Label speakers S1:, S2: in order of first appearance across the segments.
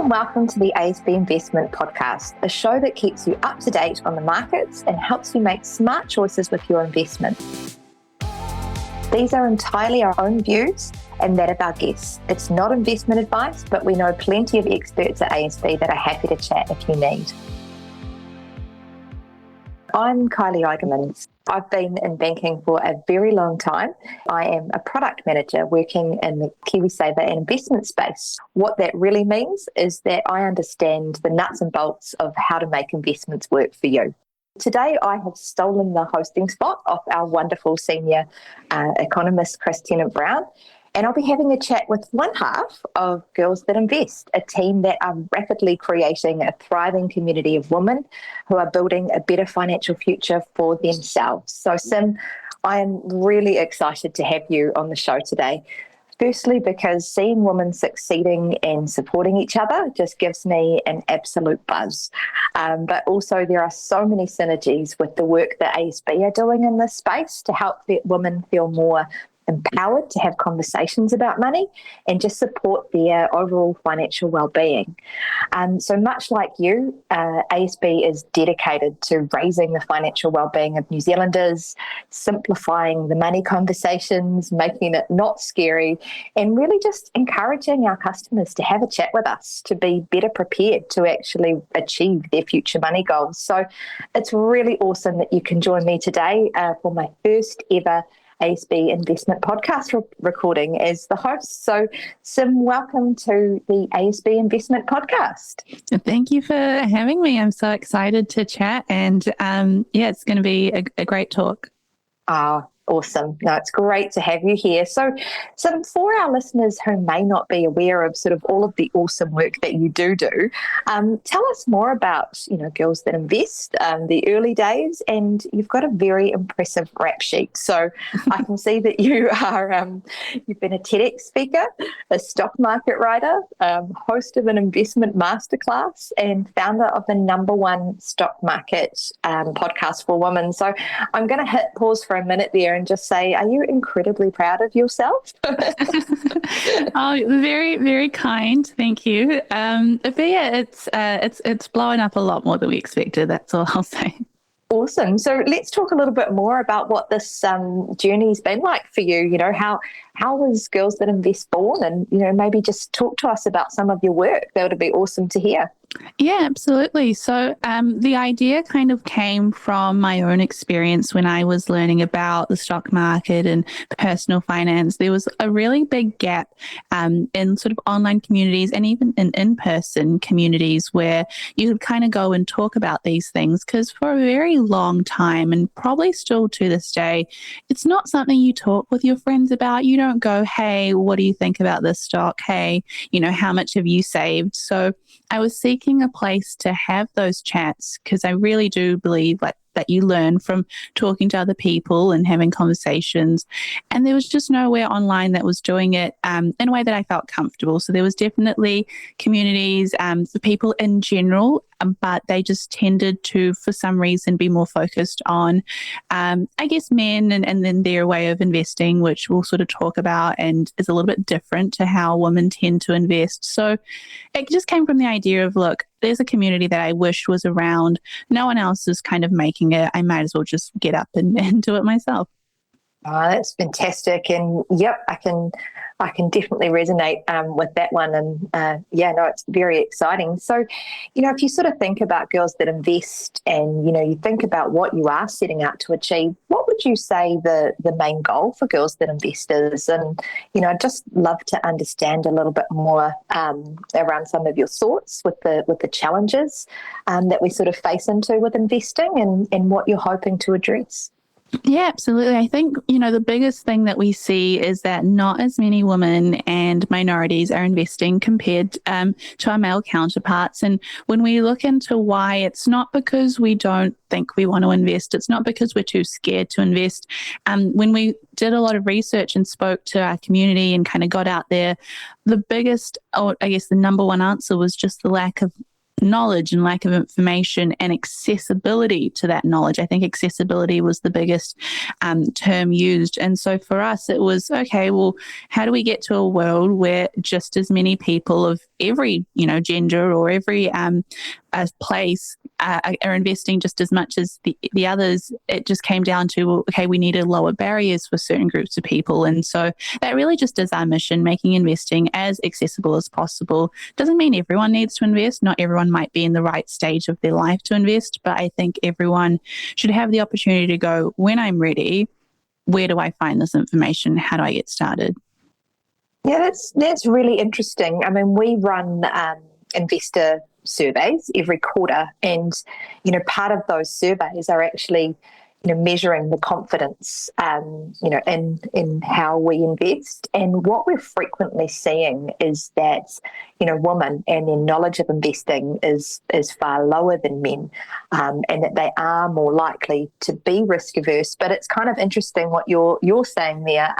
S1: and welcome to the ASB Investment Podcast, a show that keeps you up to date on the markets and helps you make smart choices with your investment. These are entirely our own views and that of our guests. It's not investment advice, but we know plenty of experts at ASB that are happy to chat if you need. I'm Kylie Eijgermans. I've been in banking for a very long time. I am a product manager working in the KiwiSaver and investment space. What that really means is that I understand the nuts and bolts of how to make investments work for you. Today, I have stolen the hosting spot off our wonderful senior economist, Chris Tennant-Brown, and I'll be having a chat with one half of Girls That Invest, a team that are rapidly creating a thriving community of women who are building a better financial future for themselves. So, Sim, I am really excited to have you on the show today. Firstly, because seeing women succeeding and supporting each other just gives me an absolute buzz. But also there are so many synergies with the work that ASB are doing in this space to help women feel more empowered to have conversations about money and just support their overall financial well-being. So much like you, ASB is dedicated to raising the financial well-being of New Zealanders, simplifying the money conversations, making it not scary, and really just encouraging our customers to have a chat with us to be better prepared to actually achieve their future money goals. So it's really awesome that you can join me today for my first ever ASB Investment Podcast recording as the host. So, Sim, welcome to the ASB Investment Podcast.
S2: Thank you for having me. I'm so excited to chat, and it's going to be a great talk.
S1: Awesome. No, it's great to have you here. So for our listeners who may not be aware of sort of all of the awesome work that you do, tell us more about, Girls That Invest, the early days, and you've got a very impressive rap sheet. So I can see that you are, you've been a TEDx speaker, a stock market writer, host of an investment masterclass, and founder of the #1 stock market podcast for women. So I'm going to hit pause for a minute there and just say, are you incredibly proud of yourself?
S2: Oh, very, very kind. Thank you. But yeah, it's blowing up a lot more than we expected. That's all I'll say.
S1: Awesome. So let's talk a little bit more about what this journey's been like for you. How was Girls That Invest born? And, maybe just talk to us about some of your work. That would be awesome to hear.
S2: Yeah, absolutely. So the idea kind of came from my own experience when I was learning about the stock market and personal finance. There was a really big gap in sort of online communities and even in-person communities where you could kind of go and talk about these things, because for a very long time, and probably still to this day, it's not something you talk with your friends about. You don't go, hey, what do you think about this stock? Hey, how much have you saved? So I was seeking a place to have those chats, because I really do believe that you learn from talking to other people and having conversations. And there was just nowhere online that was doing it in a way that I felt comfortable. So there was definitely communities for people in general, but they just tended to, for some reason, be more focused on, I guess, men and then their way of investing, which we'll sort of talk about and is a little bit different to how women tend to invest. So it just came from the idea of, look, there's a community that I wish was around. No one else is kind of making it. I might as well just get up and do it myself.
S1: Oh, that's fantastic. And yep, I can definitely resonate with that one. And it's very exciting. So, if you sort of think about Girls That Invest and, you think about what you are setting out to achieve, what would you say the main goal for Girls That Invest is? And, I'd just love to understand a little bit more around some of your thoughts with the challenges that we sort of face into with investing and what you're hoping to address.
S2: Yeah, absolutely. I think, the biggest thing that we see is that not as many women and minorities are investing compared to our male counterparts. And when we look into why, it's not because we don't think we want to invest. It's not because we're too scared to invest. When we did a lot of research and spoke to our community and kind of got out there, the biggest, or I guess the #1 answer was just the lack of knowledge and lack of information and accessibility to that knowledge. I think accessibility was the biggest term used. And so for us, it was, okay, well, how do we get to a world where just as many people of every, gender or every place are investing just as much as the others? It just came down to, well, okay, we need to lower barriers for certain groups of people. And so that really just is our mission, making investing as accessible as possible. Doesn't mean everyone needs to invest. Not everyone might be in the right stage of their life to invest, but I think everyone should have the opportunity to go, when I'm ready, where do I find this information? How do I get started?
S1: Yeah, that's really interesting. I mean, we run investor surveys every quarter, and part of those surveys are actually measuring the confidence in how we invest. And what we're frequently seeing is that women and their knowledge of investing is far lower than men, and that they are more likely to be risk averse. But it's kind of interesting what you're saying there.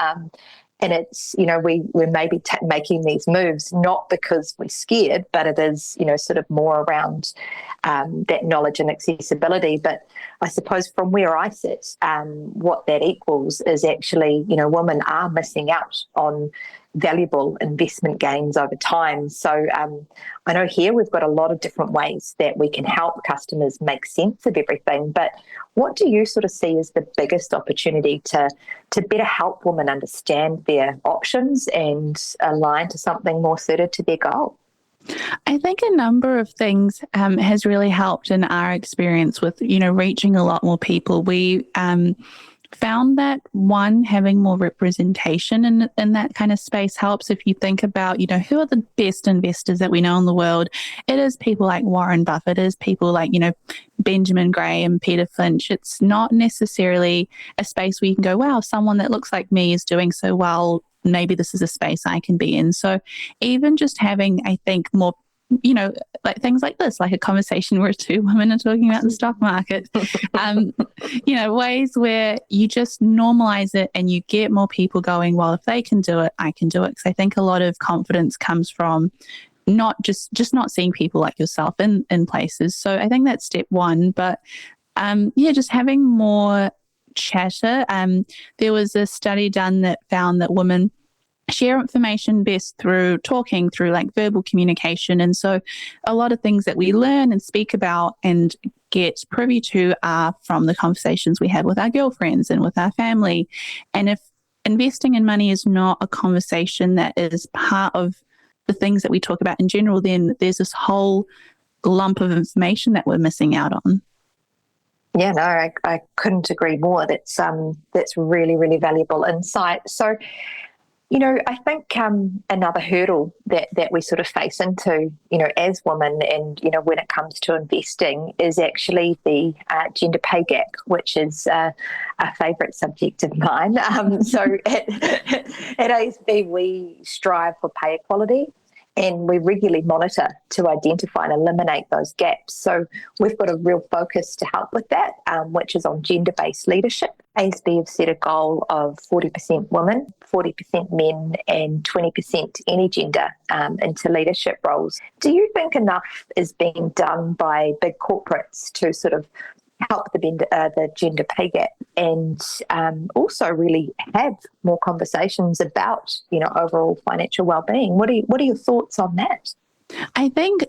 S1: And it's, we're maybe making these moves not because we're scared, but it is, sort of more around that knowledge and accessibility. But I suppose from where I sit, what that equals is actually, women are missing out on valuable investment gains over time. So I know here we've got a lot of different ways that we can help customers make sense of everything. But what do you sort of see as the biggest opportunity to better help women understand their options and align to something more suited to their goal?
S2: I think a number of things has really helped in our experience with, reaching a lot more people. We found that, one, having more representation in that kind of space helps. If you think about, who are the best investors that we know in the world, it is people like Warren Buffett, it is people like, Benjamin Graham, Peter Finch. It's not necessarily a space where you can go, wow, someone that looks like me is doing so well, maybe this is a space I can be in. So even just having, I think, more, like things like this, like a conversation where two women are talking about the stock market, ways where you just normalize it and you get more people going, well, if they can do it, I can do it. Because I think a lot of confidence comes from not just not seeing people like yourself in places. So I think that's step one. But just having more chatter. There was a study done that found that women share information best through talking, through like verbal communication. And so a lot of things that we learn and speak about and get privy to are from the conversations we have with our girlfriends and with our family. And if investing in money is not a conversation that is part of the things that we talk about in general, then there's this whole lump of information that we're missing out on.
S1: Yeah, no, I couldn't agree more. That's really, really valuable insight. So, I think another hurdle that we sort of face into, as women and, when it comes to investing is actually the gender pay gap, which is a favourite subject of mine. So at ASB, we strive for pay equality, and we regularly monitor to identify and eliminate those gaps. So we've got a real focus to help with that, which is on gender-based leadership. ASB have set a goal of 40% women, 40% men, and 20% any gender into leadership roles. Do you think enough is being done by big corporates to sort of help the gender pay gap and also really have more conversations about, overall financial well-being? What are your thoughts on that?
S2: I think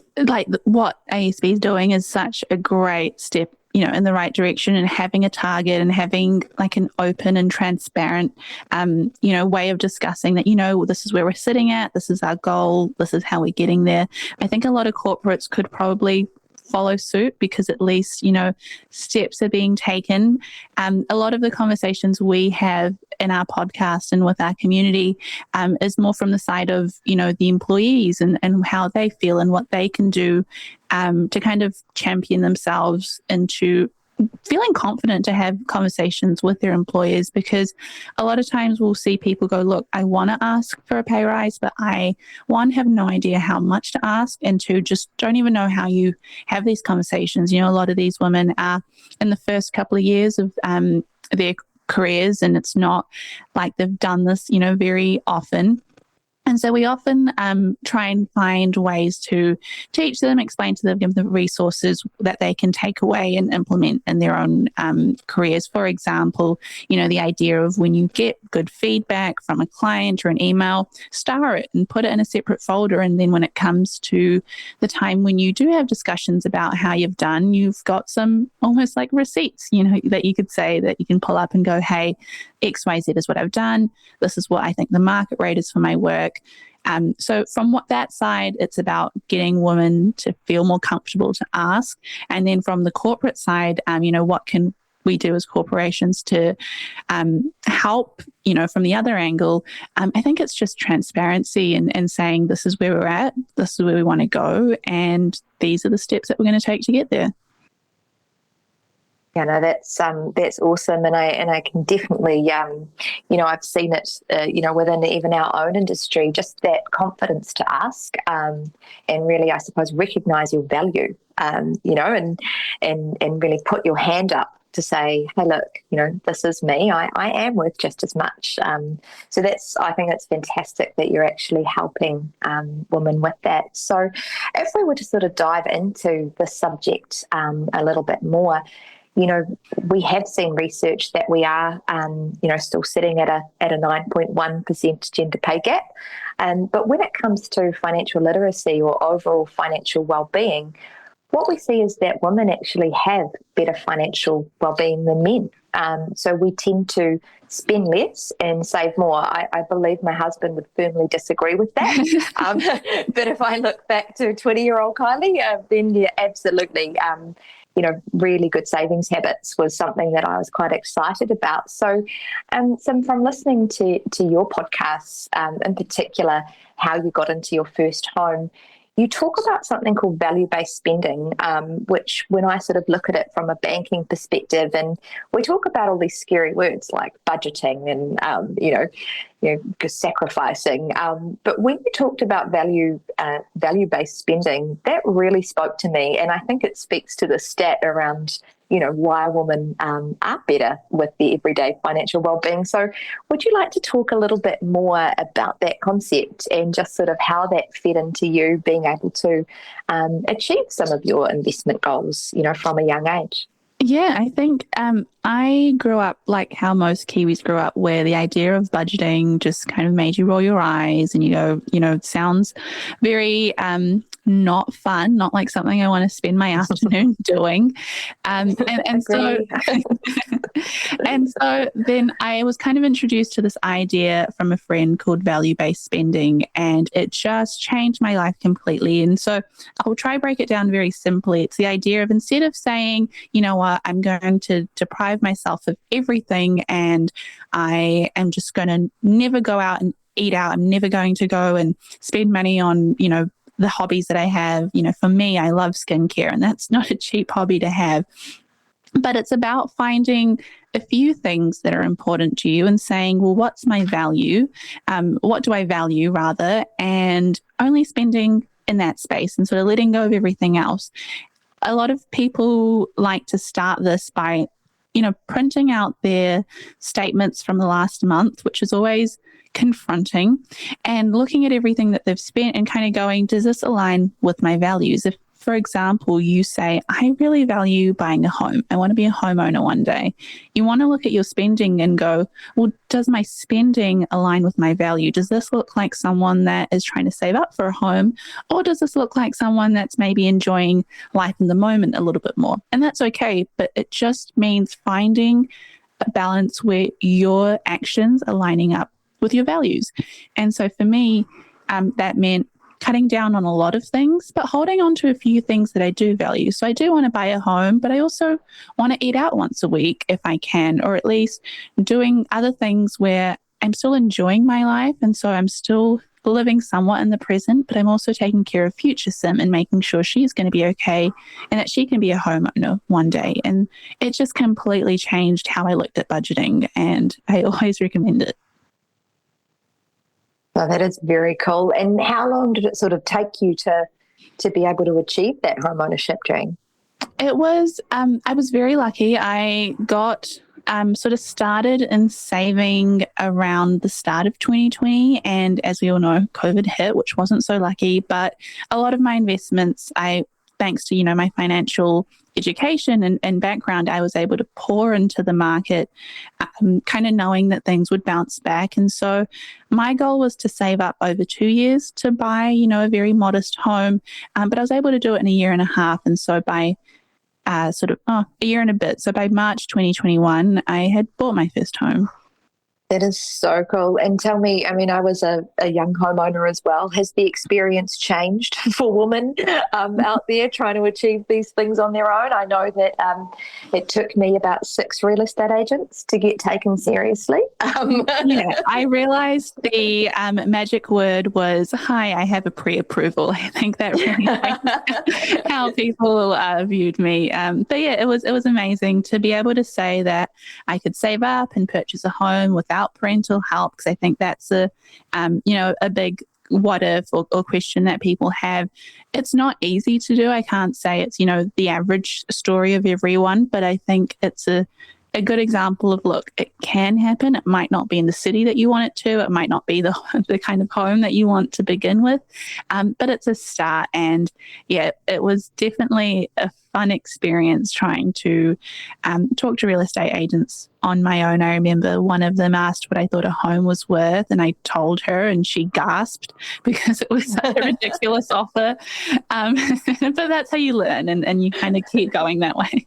S2: what ASB is doing is such a great step, in the right direction, and having a target and having like an open and transparent, way of discussing that, this is where we're sitting at, this is our goal, this is how we're getting there. I think a lot of corporates could probably follow suit because at least, steps are being taken. A lot of the conversations we have in our podcast and with our community is more from the side of, the employees and how they feel and what they can do to kind of champion themselves into feeling confident to have conversations with their employers, because a lot of times we'll see people go, look, I want to ask for a pay rise, but I, one, have no idea how much to ask, and two, just don't even know how you have these conversations. A lot of these women are in the first couple of years of their careers, and it's not like they've done this, very often. And so we often try and find ways to teach them, explain to them, give them resources that they can take away and implement in their own careers. For example, the idea of when you get good feedback from a client or an email, star it and put it in a separate folder. And then when it comes to the time when you do have discussions about how you've done, you've got some almost like receipts, that you could say that you can pull up and go, hey, XYZ is what I've done. This is what I think the market rate is for my work. So from that side, it's about getting women to feel more comfortable to ask. And then from the corporate side, what can we do as corporations to help, from the other angle? I think it's just transparency and saying this is where we're at, this is where we want to go, and these are the steps that we're going to take to get there.
S1: That's awesome, and I can definitely, I've seen it, within even our own industry, just that confidence to ask, and really, I suppose, recognise your value, and really put your hand up to say, hey, look, this is me. I am worth just as much. So I think it's fantastic that you're actually helping women with that. So, if we were to sort of dive into the subject a little bit more. We have seen research that we are, still sitting at a 9.1% gender pay gap. But when it comes to financial literacy or overall financial well-being, what we see is that women actually have better financial well-being than men. So we tend to spend less and save more. I believe my husband would firmly disagree with that. But if I look back to 20-year-old Kylie, then yeah, absolutely. Really good savings habits was something that I was quite excited about. So from listening to your podcasts, in particular, how you got into your first home, you talk about something called value-based spending, which when I sort of look at it from a banking perspective, and we talk about all these scary words like budgeting and, sacrificing. But when you talked about value-based spending, that really spoke to me. And I think it speaks to the stat around, why women are better with their everyday financial well-being. So would you like to talk a little bit more about that concept and just sort of how that fed into you being able to achieve some of your investment goals, from a young age?
S2: Yeah, I think I grew up like how most Kiwis grew up, where the idea of budgeting just kind of made you roll your eyes and it sounds very not fun, not like something I want to spend my afternoon doing. And so and so then I was kind of introduced to this idea from a friend called value-based spending, and it just changed my life completely. And so I'll try break it down very simply. It's the idea of, instead of saying, I'm going to deprive myself of everything and I am just going to never go out and eat out. I'm never going to go and spend money on, the hobbies that I have. For me, I love skincare, and that's not a cheap hobby to have. But it's about finding a few things that are important to you and saying, well, what's my value? What do I value rather? And only spending in that space and sort of letting go of everything else. A lot of people like to start this by, printing out their statements from the last month, which is always confronting, and looking at everything that they've spent and kind of going, does this align with my values? If, for example, you say, I really value buying a home. I want to be a homeowner one day. You want to look at your spending and go, well, does my spending align with my value? Does this look like someone that is trying to save up for a home? Or does this look like someone that's maybe enjoying life in the moment a little bit more? And that's okay, but it just means finding a balance where your actions are lining up with your values. And so for me, that meant cutting down on a lot of things, but holding on to a few things that I do value. So I do want to buy a home, but I also want to eat out once a week if I can, or at least doing other things where I'm still enjoying my life. And so I'm still living somewhat in the present, but I'm also taking care of future Sim and making sure she's going to be okay and that she can be a homeowner one day. And it just completely changed how I looked at budgeting, and I always recommend it.
S1: Well, that is very cool. And how long did it sort of take you to be able to achieve that home ownership dream?
S2: It was, I was very lucky. I got sort of started in saving around the start of 2020. And as we all know, COVID hit, which wasn't so lucky. But a lot of my investments, thanks to, my financial education and background, I was able to pour into the market, kind of knowing that things would bounce back. And so my goal was to save up over 2 years to buy, a very modest home. But I was able to do it in a year and a half. And so by a year and a bit. So by March 2021, I had bought my first home.
S1: That is so cool. And tell me, I was a young homeowner as well. Has the experience changed for women out there trying to achieve these things on their own? I know that it took me about 6 real estate agents to get taken seriously.
S2: Yeah, I realized the magic word was, hi, I have a pre-approval. I think that really changed how people viewed me. But yeah, it was amazing to be able to say that I could save up and purchase a home without parental help, because I think that's a big what if or question that people have. It's not easy to do. I can't say it's, the average story of everyone, but I think it's a good example of, look, it can happen. It might not be in the city that you want it to. It might not be the kind of home that you want to begin with, but it's a start. And yeah, it was definitely a fun experience trying to talk to real estate agents on my own. I remember one of them asked what I thought a home was worth, and I told her, and she gasped because it was such a ridiculous offer. But that's how you learn, and you kind of keep going that way.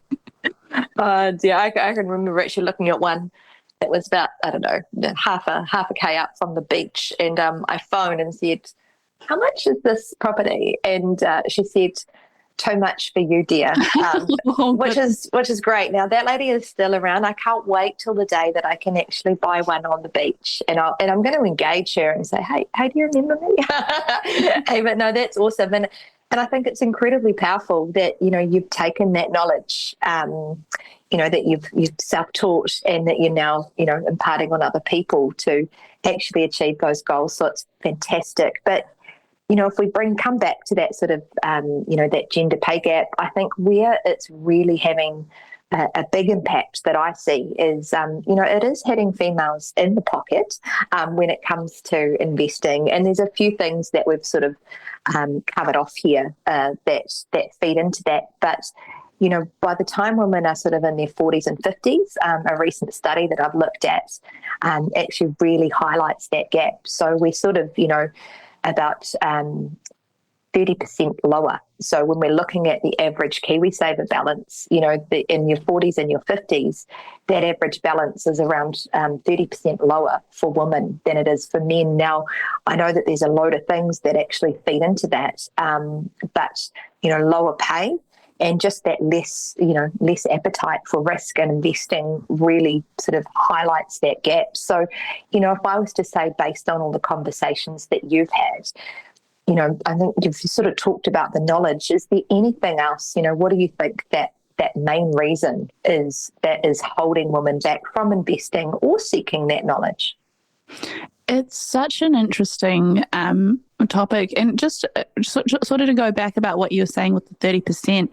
S1: Yeah, I can remember actually looking at one that was about, I don't know, half a K up from the beach, and I phoned and said, how much is this property? And she said, too much for you, dear, which is great. Now that lady is still around. I can't wait till the day that I can actually buy one on the beach, and I'm going to engage her and say, hey, do you remember me? Hey, but no, that's awesome. And I think it's incredibly powerful that, you've taken that knowledge, that you've self-taught, and that you're now, imparting on other people to actually achieve those goals. So it's fantastic. But, if we come back to that sort of, that gender pay gap, I think where it's really having a big impact that I see is, it is hitting females in the pocket when it comes to investing. And there's a few things that we've sort of covered off here that feed into that. But, by the time women are sort of in their 40s and 50s, a recent study that I've looked at actually really highlights that gap. So we're sort of, about 30% lower. So when we're looking at the average KiwiSaver balance, in your 40s and your 50s, that average balance is around 30% lower for women than it is for men. Now, I know that there's a load of things that actually feed into that, but, lower pay and just that less appetite for risk and investing really sort of highlights that gap. So, if I was to say, based on all the conversations that you've had, I think you've sort of talked about the knowledge. Is there anything else, what do you think that main reason is that is holding women back from investing or seeking that knowledge?
S2: It's such an interesting topic. And just sort of to go back about what you were saying with the 30%,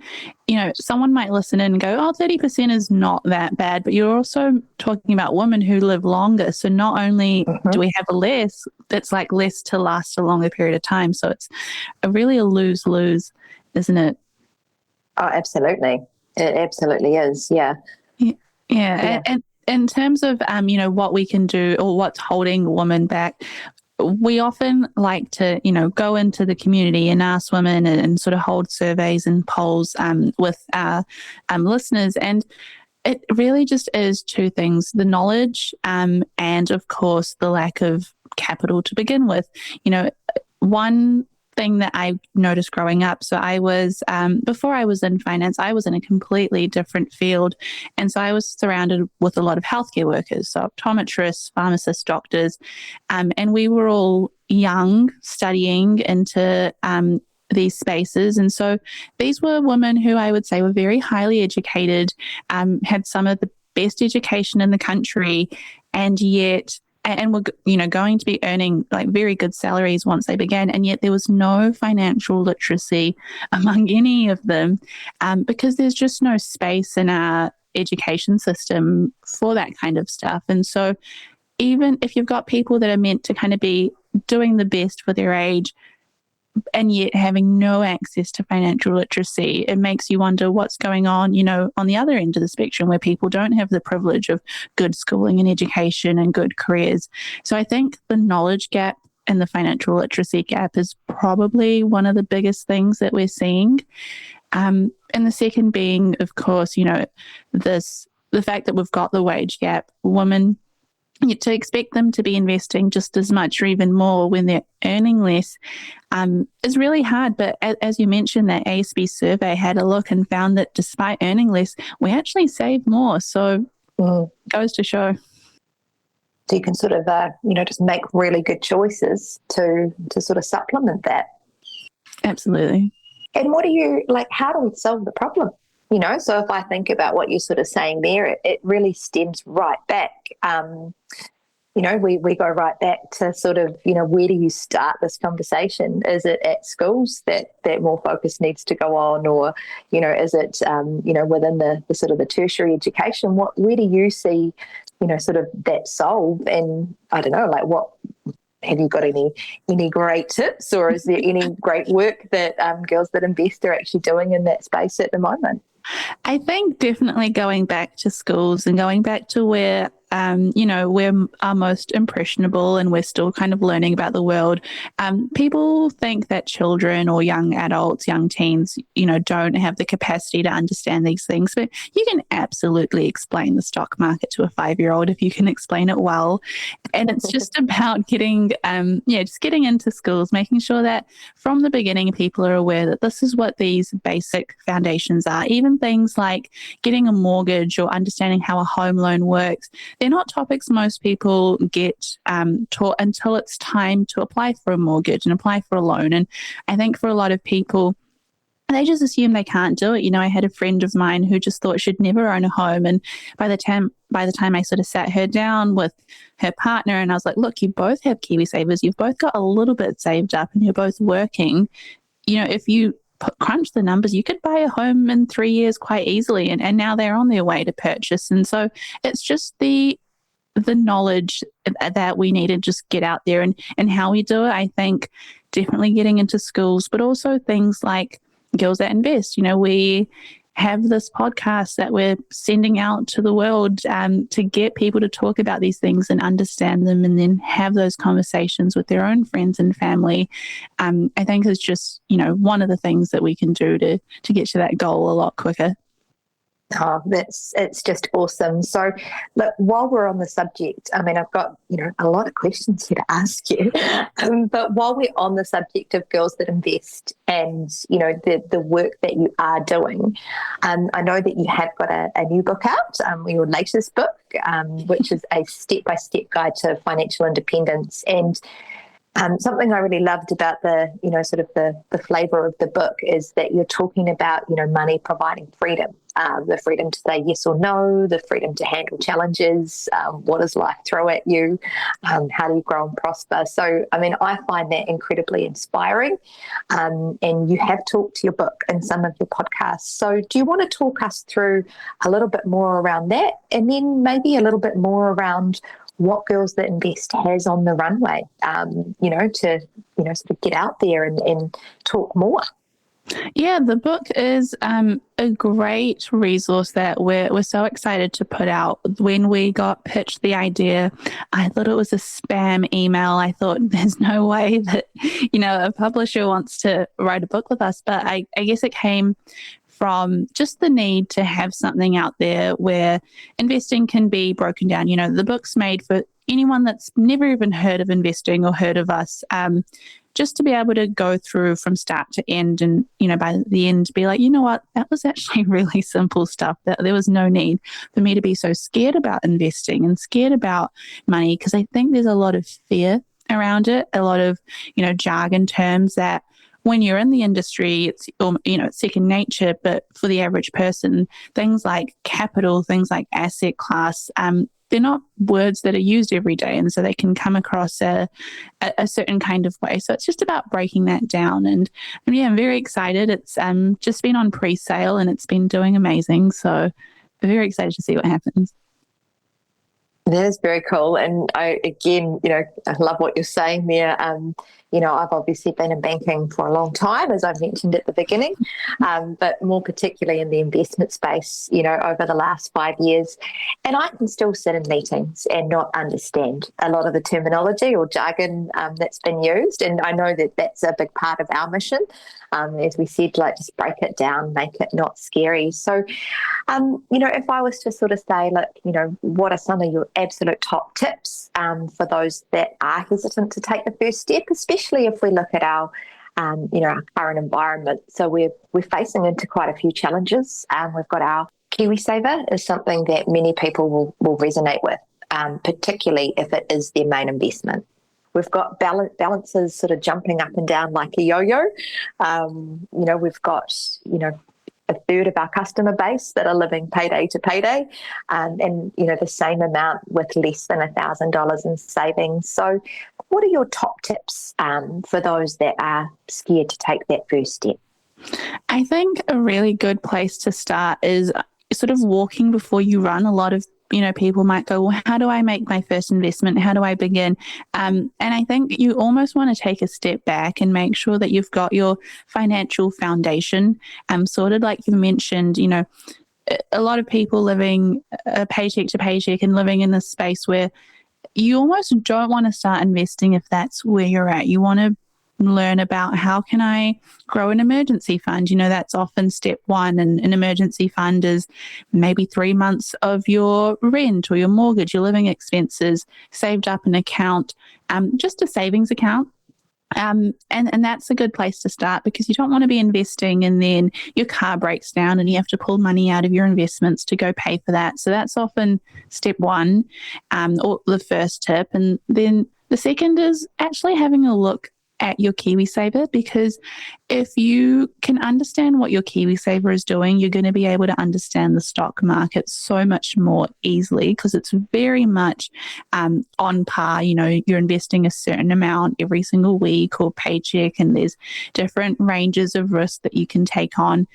S2: someone might listen in and go, 30% is not that bad. But you're also talking about women who live longer. So not only do we have less, it's like less to last a longer period of time. So it's really a lose-lose, isn't it?
S1: Oh, absolutely. It absolutely is. Yeah.
S2: Yeah. And in terms of, what we can do or what's holding women back, we often like to, go into the community and ask women and sort of hold surveys and polls with our listeners. And it really just is two things, the knowledge and, of course, the lack of capital to begin with. One thing that I noticed growing up. So I was, before I was in finance, I was in a completely different field. And so I was surrounded with a lot of healthcare workers, so optometrists, pharmacists, doctors, and we were all young, studying into these spaces. And so these were women who I would say were very highly educated, had some of the best education in the country, and yet and were, going to be earning like very good salaries once they began. And yet there was no financial literacy among any of them, because there's just no space in our education system for that kind of stuff. And so even if you've got people that are meant to kind of be doing the best for their age and yet having no access to financial literacy, it makes you wonder what's going on, on the other end of the spectrum where people don't have the privilege of good schooling and education and good careers. So I think the knowledge gap and the financial literacy gap is probably one of the biggest things that we're seeing. And the second being, of course, the fact that we've got the wage gap. Women, to expect them to be investing just as much or even more when they're earning less is really hard. But as you mentioned, that ASB survey had a look and found that despite earning less, we actually save more. So goes to show.
S1: So you can sort of, just make really good choices to sort of supplement that.
S2: Absolutely. And
S1: how do we solve the problem? So if I think about what you're sort of saying there, it really stems right back. We go right back to sort of, where do you start this conversation? Is it at schools that more focus needs to go on, or, is it, within the sort of the tertiary education? Where do you see, sort of that solve? And I don't know, what have you got any great tips, or is there any great work that Girls That Invest are actually doing in that space at the moment?
S2: I think definitely going back to schools and going back to where, we're our most impressionable and we're still kind of learning about the world. People think that children or young adults, young teens, don't have the capacity to understand these things, but you can absolutely explain the stock market to a 5-year-old if you can explain it well. And it's just about getting into schools, making sure that from the beginning people are aware that this is what these basic foundations are. Even things like getting a mortgage or understanding how a home loan works, they're not topics most people get taught until it's time to apply for a mortgage and apply for a loan. And I think for a lot of people, they just assume they can't do it. I had a friend of mine who just thought she'd never own a home. And by the time I sort of sat her down with her partner and I was like, look, you both have KiwiSavers, you've both got a little bit saved up and you're both working. If you crunch the numbers, you could buy a home in 3 years quite easily. And now they're on their way to purchase. And so it's just the knowledge that we need to just get out there and how we do it. I think definitely getting into schools, but also things like Girls That Invest. We have this podcast that we're sending out to the world to get people to talk about these things and understand them and then have those conversations with their own friends and family. I think is just, one of the things that we can do to get to that goal a lot quicker.
S1: Oh, it's just awesome. So, look, while we're on the subject, I mean, I've got, a lot of questions here to ask you. But while we're on the subject of Girls That Invest and, the work that you are doing, I know that you have got a new book out, your latest book, which is a step-by-step guide to financial independence. And something I really loved about the flavour of the book is that you're talking about, money providing freedom, the freedom to say yes or no, the freedom to handle challenges, what does life throw at you, how do you grow and prosper. So, I mean, I find that incredibly inspiring, and you have talked to your book in some of your podcasts. So do you want to talk us through a little bit more around that, and then maybe a little bit more around what Girls That Invest has on the runway, to, sort of get out there and talk more?
S2: Yeah, the book is a great resource that we're so excited to put out. When we got pitched the idea, I thought it was a spam email. I thought there's no way that, a publisher wants to write a book with us. But I guess it came from just the need to have something out there where investing can be broken down. The book's made for anyone that's never even heard of investing or heard of us, just to be able to go through from start to end and, by the end be like, what, that was actually really simple stuff. That there was no need for me to be so scared about investing and scared about money, because I think there's a lot of fear around it, a lot of, jargon terms that when you're in the industry, it's, it's second nature. But for the average person, things like capital, things like asset class, they're not words that are used every day. And so they can come across a certain kind of way. So it's just about breaking that down. And yeah, I'm very excited. It's just been on pre-sale and it's been doing amazing. So very excited to see what happens.
S1: That is very cool. And I love what you're saying there. I've obviously been in banking for a long time, as I mentioned at the beginning, but more particularly in the investment space, over the last 5 years. And I can still sit in meetings and not understand a lot of the terminology or jargon that's been used. And I know that that's a big part of our mission. As we said, just break it down, make it not scary. So, if I was to sort of say, what are some of your absolute top tips for those that are hesitant to take the first step, especially if we look at our current environment. So we're facing into quite a few challenges. We've got our KiwiSaver is something that many people will resonate with, particularly if it is their main investment. We've got balances sort of jumping up and down like a yo-yo. We've got, a third of our customer base that are living payday to payday, and the same amount with less than $1,000 in savings. So what are your top tips for those that are scared to take that first step?
S2: I think a really good place to start is sort of walking before you run. A lot of people might go, well, how do I make my first investment? How do I begin? And I think you almost want to take a step back and make sure that you've got your financial foundation sorted. Like you mentioned, a lot of people living paycheck to paycheck and living in this space where you almost don't want to start investing if that's where you're at. You want to learn about how can I grow an emergency fund. That's often step one. And an emergency fund is maybe 3 months of your rent or your mortgage, your living expenses, saved up an account, just a savings account. And that's a good place to start, because you don't want to be investing and then your car breaks down and you have to pull money out of your investments to go pay for that. So that's often step one, or the first tip. And then the second is actually having a look at your KiwiSaver, because if you can understand what your KiwiSaver is doing, you're going to be able to understand the stock market so much more easily, because it's very much on par. You're investing a certain amount every single week or paycheck, and there's different ranges of risk that you can take on.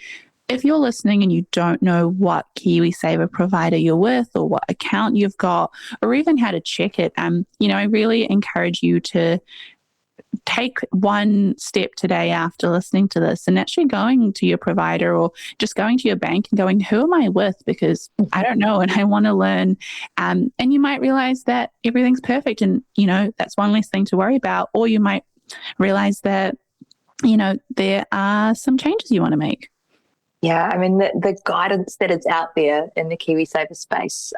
S2: If you're listening and you don't know what KiwiSaver provider you're with or what account you've got, or even how to check it, I really encourage you to take one step today after listening to this and actually going to your provider or just going to your bank and going, who am I with? Because I don't know and I want to learn. And you might realize that everything's perfect and, that's one less thing to worry about. Or you might realize that, there are some changes you want to make.
S1: Yeah, I mean, the guidance that is out there in the KiwiSaver space,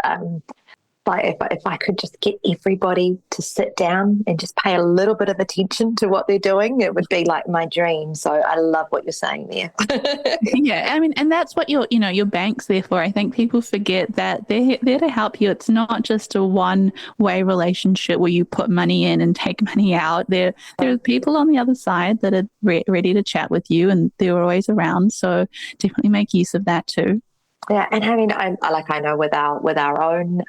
S1: if I could just get everybody to sit down and just pay a little bit of attention to what they're doing, it would be like my dream. So I love what you're saying there.
S2: Yeah, I mean, and that's what your bank's there for. I think people forget that they're there to help you. It's not just a one-way relationship where you put money in and take money out. There are people on the other side that are ready to chat with you, and they're always around. So definitely make use of that too.
S1: Yeah, and I mean, I know with our own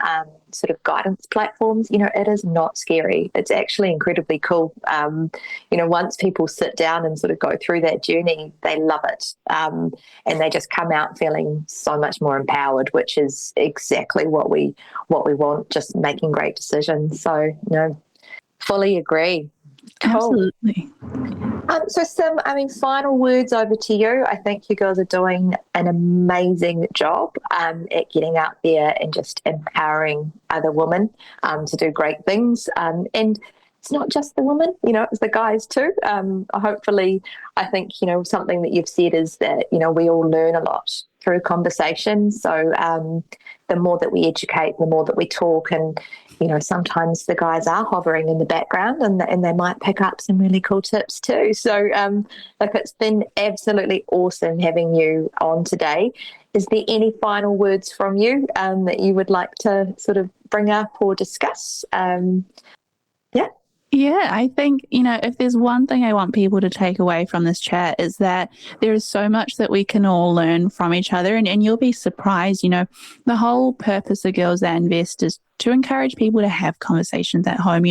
S1: sort of guidance platforms, it is not scary. It's actually incredibly cool. Once people sit down and sort of go through that journey, they love it, and they just come out feeling so much more empowered, which is exactly what we want. Just making great decisions. So, fully agree. Cool.
S2: Absolutely.
S1: So, Sim, final words over to you. I think you girls are doing an amazing job at getting out there and just empowering other women to do great things. And it's not just the women, it's the guys too. Hopefully, I think, something that you've said is that, we all learn a lot through conversation. So the more that we educate, the more that we talk, and sometimes the guys are hovering in the background and they might pick up some really cool tips too. So it's been absolutely awesome having you on today. Is there any final words from you that you would like to sort of bring up or discuss?
S2: Yeah, I think, if there's one thing I want people to take away from this chat is that there is so much that we can all learn from each other, and you'll be surprised. The whole purpose of Girls That Invest is to encourage people to have conversations at home.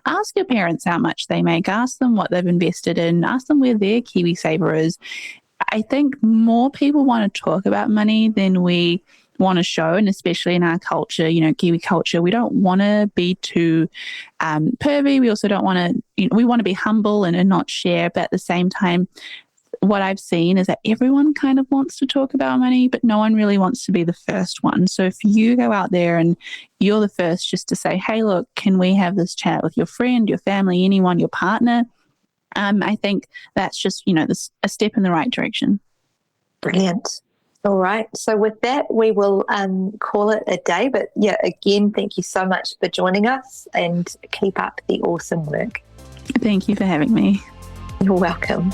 S2: Ask your parents how much they make, ask them what they've invested in, ask them where their KiwiSaver is. I think more people want to talk about money than we want to show, and especially in our culture, Kiwi culture, we don't want to be too pervy. We also don't want to, we want to be humble and not share, but at the same time, what I've seen is that everyone kind of wants to talk about money, but no one really wants to be the first one. So if you go out there and you're the first just to say, hey, look, can we have this chat with your friend, your family, anyone, your partner? I think that's just, a step in the right direction.
S1: Brilliant. All right. So with that, we will call it a day. But yeah, again, thank you so much for joining us and keep up the awesome work.
S2: Thank you for having me.
S1: You're welcome.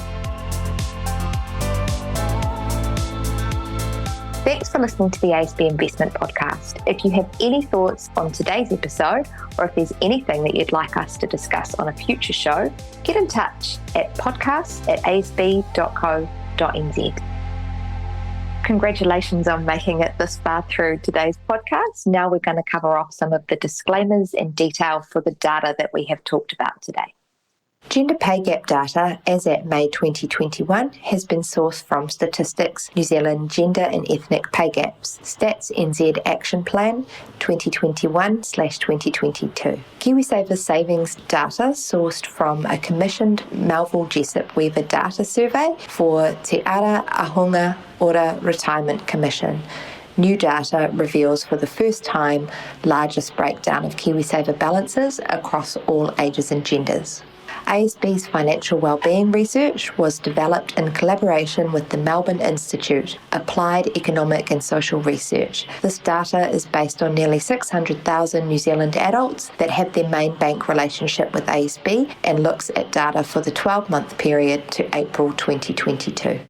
S1: Thanks for listening to the ASB Investment Podcast. If you have any thoughts on today's episode, or if there's anything that you'd like us to discuss on a future show, get in touch at podcast@asb.co.nz. Congratulations on making it this far through today's podcast. Now we're going to cover off some of the disclaimers and detail for the data that we have talked about today. Gender pay gap data as at May 2021 has been sourced from Statistics New Zealand Gender and Ethnic Pay Gaps, Stats NZ Action Plan 2021/2022. KiwiSaver savings data sourced from a commissioned Melville Jessup Weaver data survey for Te Ara Ahunga Ora Retirement Commission. New data reveals for the first time largest breakdown of KiwiSaver balances across all ages and genders. ASB's financial wellbeing research was developed in collaboration with the Melbourne Institute, Applied Economic and Social Research. This data is based on nearly 600,000 New Zealand adults that have their main bank relationship with ASB and looks at data for the 12-month period to April 2022.